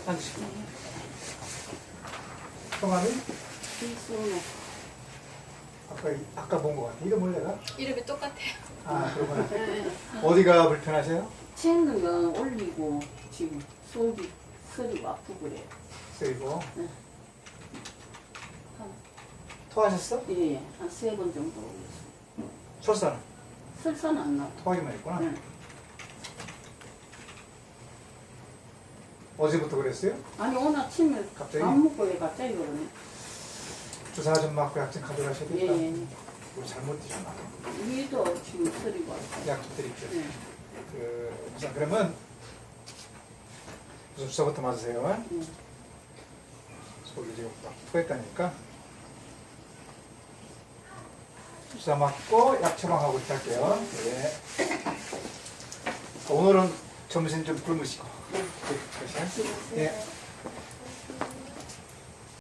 앉으시고. 성함이? 이순호. 아까 본 것 같아. 이름 몰래가? 이름이 똑같아요. 아, 그렇구나. 네. 어디가 불편하세요? 체는 올리고 지금 속이 서리고 아프고 그래요. 쓰이고. 네. 토하셨어? 예, 한 3번 정도 오겠어요. 설사는? 설사는 안 나고. 토하기만 했구나. 네. 어제부터 그랬어요? 아니 오늘 아침에 갑자기? 밥 먹고 왜 갑자기 그러네. 주사 좀 맞고 약 좀 가져가셔야겠다. 예. 우리 잘못 드셨나? 위도 지금 서리고 아파요. 약 좀 드릴게요. 네. 자, 그러면 우선 주사부터 맞으세요. 네. 속이 지금 막 토했다니까. 주사 맞고 약 처방하고 시작할게요. 예. 오늘은 점심 좀 굶으시고. 예.